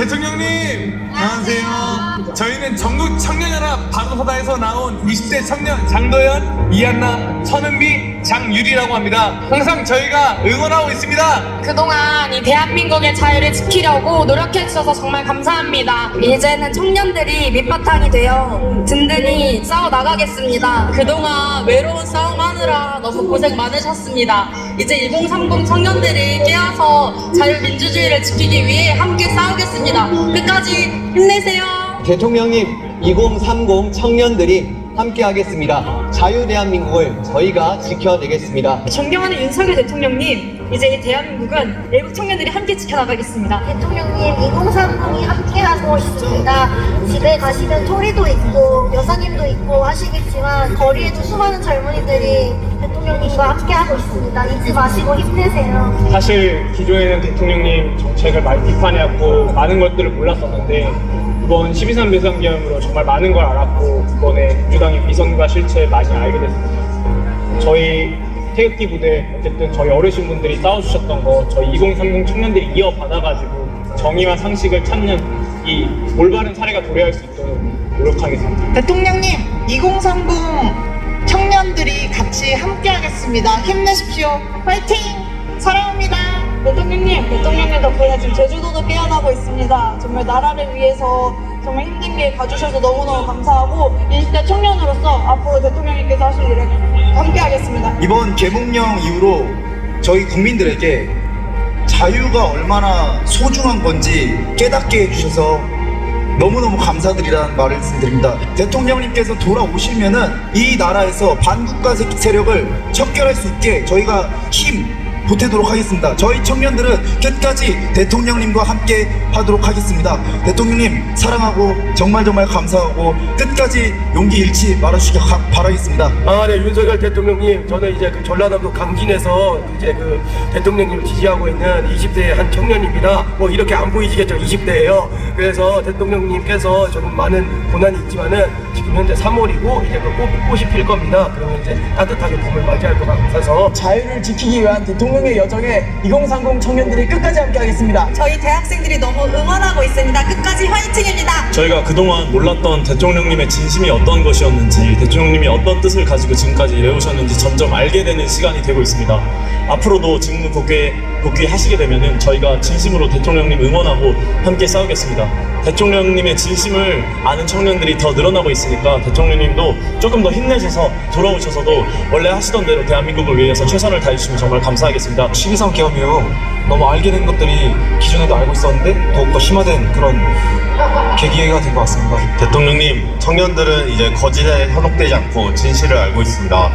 대통령님! 안녕하세요. 저희는 전국 청년연합 바로서다에서 나온 20대 청년 장도연, 이한나, 천은비, 장유리라고 합니다. 항상 저희가 응원하고 있습니다. 그동안 이 대한민국의 자유를 지키려고 노력해주셔서 정말 감사합니다. 이제는 청년들이 밑바탕이 되어 든든히 싸워나가겠습니다. 그동안 외로운 싸움하느라 너무 고생 많으셨습니다. 이제 2030 청년들이 깨어서 자유민주주의를 지키기 위해 함께 싸우겠습니다. 끝까지 힘내세요. 대통령님, 2030 청년들이 함께 하겠습니다. 자유대한민국을 저희가 지켜내겠습니다. 존경하는 윤석열 대통령님, 이제 이 대한민국은 애국 청년들이 함께 지켜나가겠습니다. 대통령님, 2030이 함께하고 있습니다. 집에 가시면 토리도 있고 여사님도 있고 하시겠지만 거리에도 수많은 젊은이들이 대통령님과 함께하고 있습니다. 잊지 마시고 힘내세요. 사실 기존에는 대통령님 정책을 많이 비판해왔고 많은 것들을 몰랐었는데 이번 12.3 비상계엄으로 정말 많은 걸 알았고 이번에 민주당의 위선과 실체 많이 알게 됐습니다. 저희 태극기 부대 어쨌든 저희 어르신분들이 싸워주셨던 거 저희 2030 청년들이 이어받아가지고 정의와 상식을 찾는 이 올바른 사례가 도래할 수 있도록 노력하겠습니다. 대통령님, 2030 청년들이 같이 함께하겠습니다. 힘내십시오. 화이팅! 사랑합니다. 대통령님 덕분에 지금 제주도도 깨어나고 있습니다. 정말 나라를 위해서 정말 힘든 길 가주셔서 너무너무 감사하고 20대 청년으로서 앞으로 대통령님께서 하실 일을 함께하겠습니다. 이번 계몽령 이후로 저희 국민들에게 자유가 얼마나 소중한 건지 깨닫게 해주셔서 너무너무 감사드리라는 말씀드립니다. 대통령님께서 돌아오시면은 이 나라에서 반국가 세력을 척결할 수 있게 저희가 힘 보태도록 하겠습니다. 저희 청년들은 끝까지 대통령님과 함께 하도록 하겠습니다. 대통령님 사랑하고 정말 감사하고 끝까지 용기 잃지 말아주시길 바라겠습니다. 네, 윤석열 대통령님, 저는 이제 그 전라남도 강진에서 이제 그 대통령님을 지지하고 있는 20대의 한 청년입니다. 뭐 이렇게 안 보이시겠죠? 20대예요. 그래서 대통령님께서 조금 많은 고난이 있지만은 지금 현재 3월이고 이제 그 꽃이 필 겁니다. 그러면 이제 따뜻하게 봄을 맞이할 것 같아서 자유를 지키기 위한 대통령의 여정에 2030 청년들이 끝까지 함께하겠습니다. 저희 대학생들이 너무 응원하고 있습니다. 끝까지 화이팅입니다. 저희가 그동안 몰랐던 대통령님의 진심이 어떤 것이었는지, 대통령님이 어떤 뜻을 가지고 지금까지 이래오셨는지 점점 알게 되는 시간이 되고 있습니다. 앞으로도 직무 복귀하시게 되면은 저희가 진심으로 대통령님 응원하고 함께 싸우겠습니다. 대통령님의 진심을 아는 청년들이 더 늘어나고 있으니까 대통령님도 조금 더 힘내셔서 돌아오셔서도 원래 하시던 대로 대한민국을 위해서 최선을 다해주시면 정말 감사하겠습니다. 12.3 계엄 이후 너무 알게 된 것들이 기존에도 알고 있었는데 더욱더 심화된 그런 계기가 된 것 같습니다. 대통령님, 청년들은 이제 거짓에 현혹되지 않고 진실을 알고 있습니다.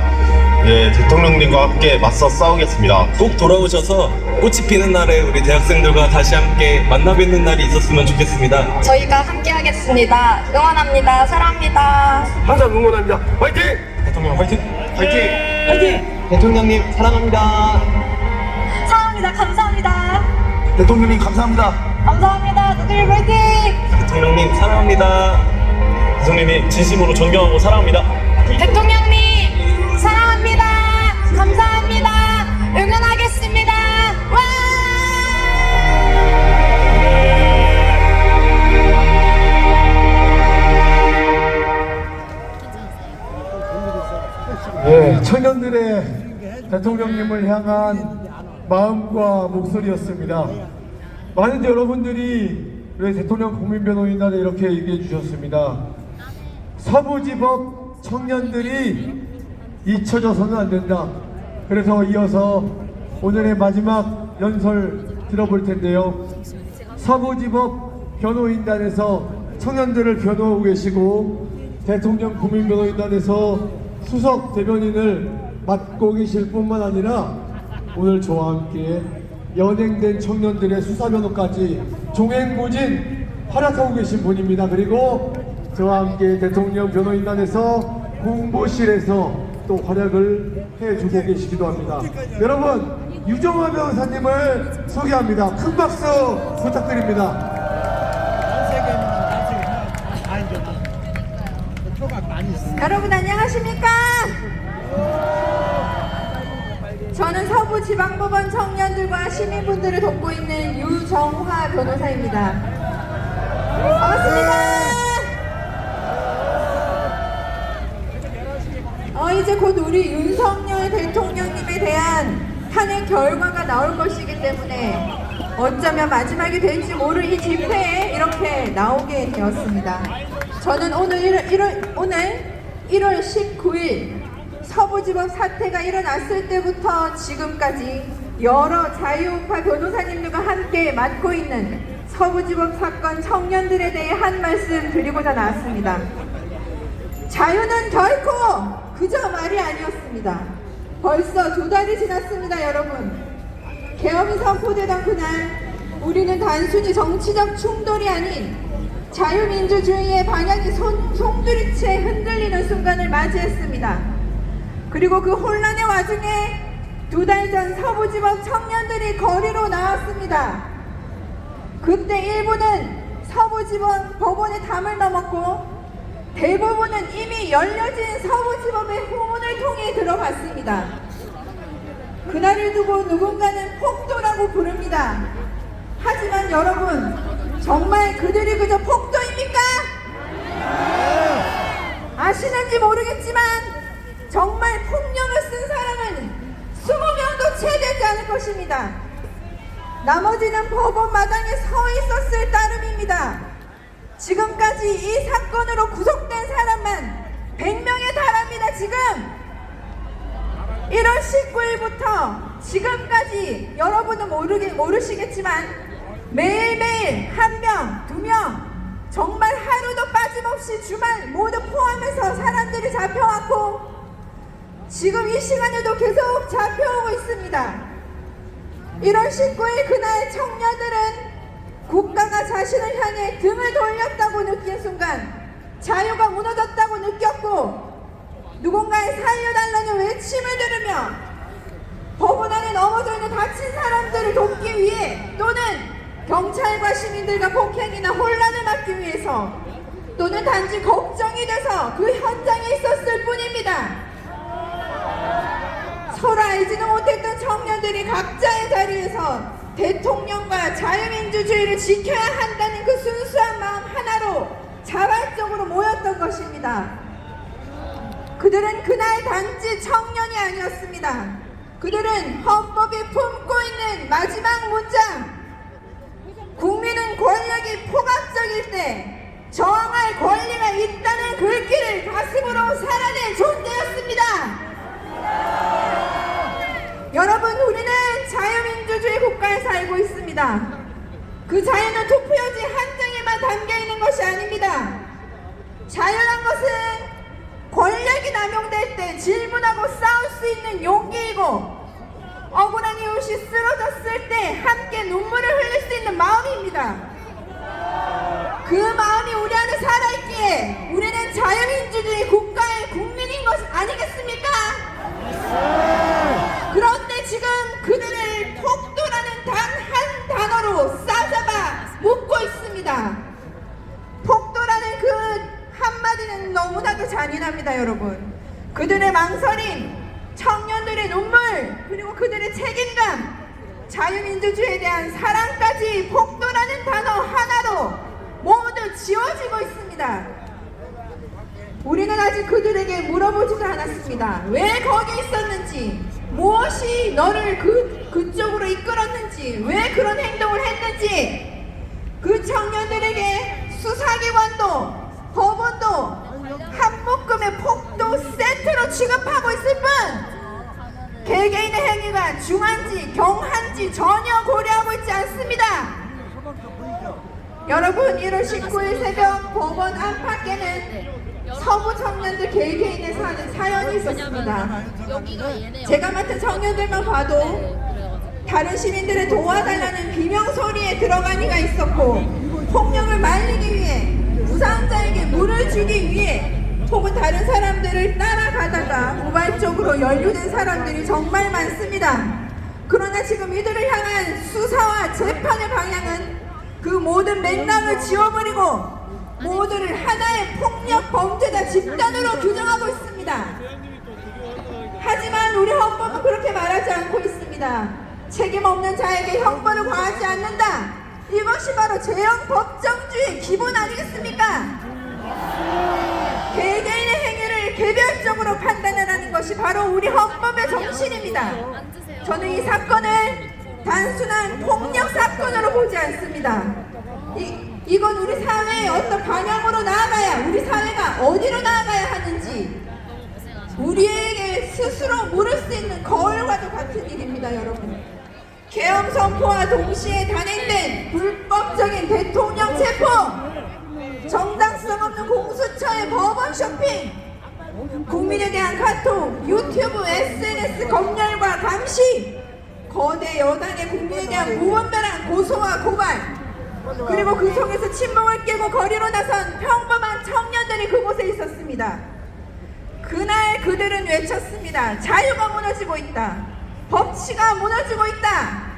예, 대통령님과 함께 맞서 싸우겠습니다. 꼭 돌아오셔서 꽃이 피는 날에 우리 대학생들과 다시 함께 만나 뵙는 날이 있었으면 좋겠습니다. 저희가 함께 하겠습니다. 응원합니다. 사랑합니다. 항상 응원합니다. 화이팅! 대통령 화이팅! 화이팅! 화이팅! 대통령님 사랑합니다. 사랑합니다. 감사합니다. 대통령님 감사합니다. 감사합니다. 대통령 화이팅! 대통령님 사랑합니다. 대통령님 진심으로 존경하고 사랑합니다. 대통령님 사랑합니다. 감사합니다. 응원하겠습니다. 와! 예, 청년들의 대통령님을 향한 마음과 목소리였습니다. 많은 여러분들이 우리 대통령 국민변호인단에 이렇게 얘기해 주셨습니다. 서부지법 청년들이 잊혀져서는 안 된다. 그래서 이어서 오늘의 마지막 연설 들어볼 텐데요. 서부지법 변호인단에서 청년들을 변호하고 계시고 대통령 국민변호인단에서 수석 대변인을 맡고 계실 뿐만 아니라 오늘 저와 함께 연행된 청년들의 수사변호까지 종횡무진 활약하고 계신 분입니다. 그리고 저와 함께 대통령 변호인단에서 공보실에서 또 활약을 해주고 계시기도 합니다. 여러분, 유정화 변호사님을 소개합니다. 큰 박수 부탁드립니다. 여러분 안녕하십니까? 저는 서부지방법원 청년들과 시민분들을 돕고 있는 유정화 변호사입니다. 이제 곧 우리 윤석열 대통령님에 대한 탄핵 결과가 나올 것이기 때문에 어쩌면 마지막이 될지 모를 이 집회에 이렇게 나오게 되었습니다. 저는 오늘 1월 19일 서부지법 사태가 일어났을 때부터 지금까지 여러 자유우파 변호사님들과 함께 맡고 있는 서부지법 사건 청년들에 대해 한 말씀 드리고자 나왔습니다. 자유는 결코 그저 말이 아니었습니다. 벌써 2달이 지났습니다, 여러분. 계엄이 선포되던 그날 우리는 단순히 정치적 충돌이 아닌 자유민주주의의 방향이 송두리째 흔들리는 순간을 맞이했습니다. 그리고 그 혼란의 와중에 2달 전 서부지법 청년들이 거리로 나왔습니다. 그때 일부는 서부지법 법원의 담을 넘었고 대부분은 이미 열려진 서부지법의 후문을 통해 들어갔습니다. 그날을 두고 누군가는 폭도라고 부릅니다. 하지만 여러분, 정말 그들이 그저 폭도입니까? 아시는지 모르겠지만 정말 폭력을 쓴 사람은 20명도 채 되지 않을 것입니다. 나머지는 법원 마당에 서 있었을 따름입니다. 지금까지 이 사건으로 구속된 사람만 100명에 달합니다. 지금 1월 19일부터 지금까지 여러분은 모르시겠지만 매일매일 1명, 2명 정말 하루도 빠짐없이 주말 모두 포함해서 사람들이 잡혀왔고 지금 이 시간에도 계속 잡혀오고 있습니다. 1월 19일 그날 청년들은 국가가 자신을 향해 등을 돌렸다고 느낀 순간 자유가 무너졌다고 느꼈고 누군가의 살려달라는 외침을 들으며 법원 안에 넘어져 있는 다친 사람들을 돕기 위해 또는 경찰과 시민들과 폭행이나 혼란을 막기 위해서 또는 단지 걱정이 돼서 그 현장에 있었을 뿐입니다. 서로 알지도 못했던 청년들이 각자의 자리에서 대통령과 자유민주주의를 지켜야 한다는 그 순수한 마음 하나로 자발적으로 모였던 것입니다. 그들은 그날 단지 청년이 아니었습니다. 그들은 헌법이 품고 있는 마지막 문장, 국민은 권력이 포괄적일 때 저항할 권리가 있다는 글귀를 가슴으로 살아낸 존재였습니다. 여러분, 우리는 자유민주주의 국가에 살고 있습니다. 그 자유는 투표용지 한 장에만 담겨있는 것이 아닙니다. 자유란 것은 권력이 남용될 때 질문하고 싸울 수 있는 용기이고 억울한 이웃이 쓰러졌을 때 함께 눈물을 흘릴 수 있는 마음입니다. 그 마음이 우리 안에 살아있기에 우리는 자유민주주의 국가의 국민인 것 아니겠습니까? 그런데 지금 그들을 폭도라는 단 한 단어로 싸잡아 묶고 있습니다. 폭도라는 그 한마디는 너무나도 잔인합니다, 여러분. 그들의 망설임, 청년들의 눈물, 그리고 그들의 책임감, 자유민주주의에 대한 사랑까지 폭도라는 단어 하나로 모두 지워지고 있습니다. 우리는 아직 그들에게 물어보지도 않았습니다. 왜 거기 있었는지, 무엇이 너를 그쪽으로 이끌었는지, 왜 그런 행동을 했는지, 그 청년들에게 수사기관도 법원도 한 묶음의 폭도 세트로 취급하고 있을 뿐 개개인의 행위가 중한지 경한지 전혀 고려하고 있지 않습니다. 여러분, 1월 19일 새벽 법원 안팎에는 서부 청년들 개개인의 사연이 있었습니다. 제가 맡은 청년들만 봐도 다른 시민들을 도와달라는 비명소리에 들어간 이가 있었고, 폭력을 말리기 위해 부상자에게 물을 주기 위해 혹은 다른 사람들을 따라가다가 우발적으로 연루된 사람들이 정말 많습니다. 그러나 지금 이들을 향한 수사와 재판의 방향은 그 모든 맥락을 지워버리고 모두를 하나의 폭력 범죄자 집단으로 규정하고 있습니다. 하지만 우리 헌법은 그렇게 말하지 않고 있습니다. 책임 없는 자에게 형벌을 과하지 않는다. 이것이 바로 제형 법정주의 기본 아니겠습니까? 개개인의 행위를 개별적으로 판단하라는 것이 바로 우리 헌법의 정신입니다. 저는 이 사건을 단순한 폭력 사건으로 보지 않습니다. 이건 우리 사회의 어떤 방향으로 나아가야, 우리 사회가 어디로 나아가야 하는지 우리에게 스스로 물을 수 있는 거울과도 같은 일입니다, 여러분. 계엄 선포와 동시에 단행된 불법적인 대통령 체포, 정당성 없는 공수처의 법원 쇼핑, 국민에 대한 카톡, 유튜브, SNS 검열과 감시, 거대 여당의 국민에 대한 무분별한 고소와 고발, 그리고 그 속에서 침묵을 깨고 거리로 나선 평범한 청년들이 그곳에 있었습니다. 그날 그들은 외쳤습니다. 자유가 무너지고 있다. 법치가 무너지고 있다.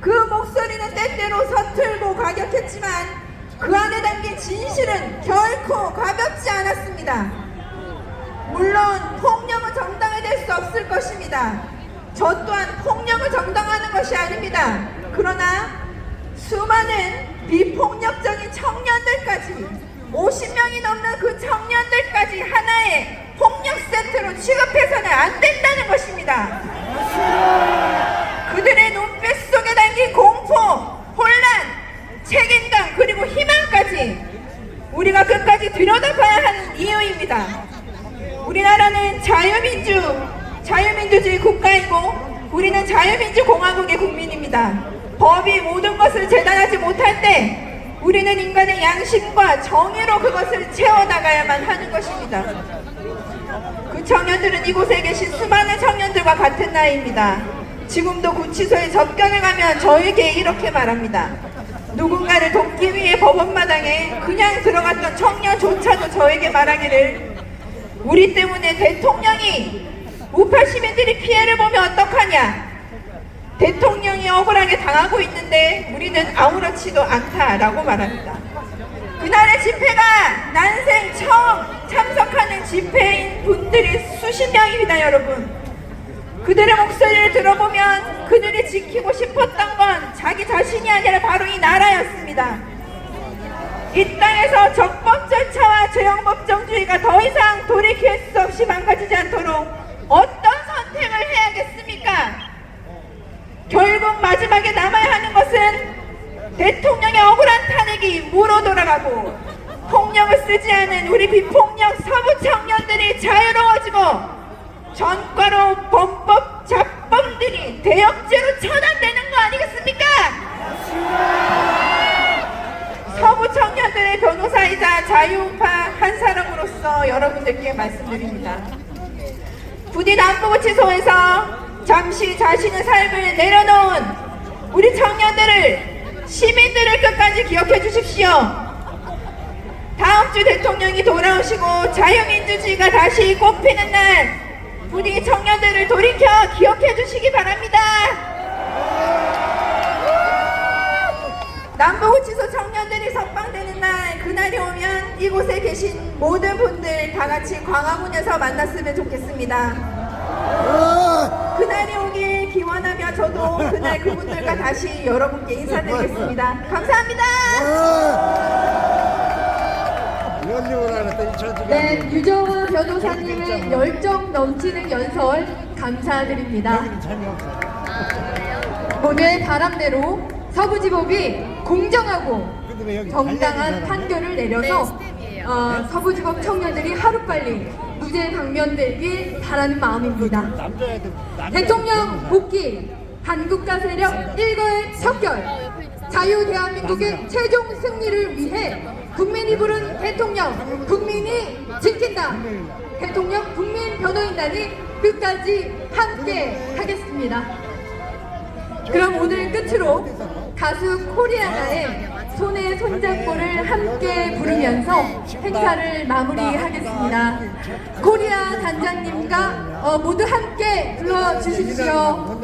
그 목소리는 때때로 서툴고 과격했지만 그 안에 담긴 진실은 결코 가볍지 않았습니다. 물론 폭력은 정당화될 수 없을 것입니다. 저 또한 폭력을 정당화하는 것이 아닙니다. 그러나 수많은 비폭력적인 청년들까지 50명이 넘는 그 청년들까지 하나의 폭력 세트로 취급해서는 안 된다는 것입니다. 그들의 눈빛 속에 담긴 공포, 혼란, 책임감 그리고 희망까지 우리가 끝까지 들여다봐야 하는 이유입니다. 우리나라는 자유민주주의 국가이고 우리는 자유민주공화국의 국민입니다. 법이 모든 것을 재단하지 못할 때 우리는 인간의 양심과 정의로 그것을 채워나가야만 하는 것입니다. 그 청년들은 이곳에 계신 수많은 청년들과 같은 나이입니다. 지금도 구치소에 접견을 가면 저에게 이렇게 말합니다. 누군가를 돕기 위해 법원마당에 그냥 들어갔던 청년조차도 저에게 말하기를 우리 때문에 대통령이 우파 시민들이 피해를 보면 어떡하냐, 대통령이 억울하게 당하고 있는데 우리는 아무렇지도 않다라고 말합니다. 그날의 집회가 난생 처음 참석하는 집회인 분들이 수십 명입니다, 여러분. 그들의 목소리를 들어보면 그들이 지키고 싶었던 건 자기 자신이 아니라 바로 이 나라였습니다. 이 땅에서 적법 절차와 제형법정주의가 더 이상 돌이킬 수 없이 망가지지 않도록 어떤 선택을 해야겠습니까? 결국 마지막에 남아야 하는 것은 대통령의 억울한 탄핵이 무로 돌아가고 폭력을 쓰지 않은 우리 비폭력 서부 청년들이 자유로워지고 전과로 범법 잡범들이 대역죄로 처단되는 거 아니겠습니까? 서부 청년들의 변호사이자 자유우파 한 사람으로서 여러분들께 말씀드립니다. 부디 남부구치소에서 잠시 자신의 삶을 내려놓은 우리 청년들을, 시민들을 끝까지 기억해 주십시오. 다음 주 대통령이 돌아오시고 자유민주주의가 다시 꽃피는 날 부디 청년들을 돌이켜 기억해 주시기 바랍니다. 남부구치소 청년들이 석방되는 날, 그날이 오면 이곳에 계신 모든 분들 다 같이 광화문에서 만났으면 좋겠습니다. 그날이 오길 기원하며 저도 그날 그분들과 다시 여러분께 인사드리겠습니다. 감사합니다. 네, 유정화 변호사님의 열정 넘치는 연설 감사드립니다. 오늘 바람대로 서부지법이 공정하고 정당한 판결을 내려서 서부지법 청년들이 하루빨리 무죄 당면되길 바라는 마음입니다. 대통령 복귀, 한국가 세력 일거의 척결, 자유 대한민국의 최종 승리를 위해 국민이 부른 대통령, 국민이 지킨다. 대통령 국민 변호인단이 끝까지 함께 하겠습니다. 그럼 오늘 끝으로 가수 코리아나의 손에 손잡고를 함께 부르면서 행사를 마무리하겠습니다. 코리아 단장님과 모두 함께 불러주십시오.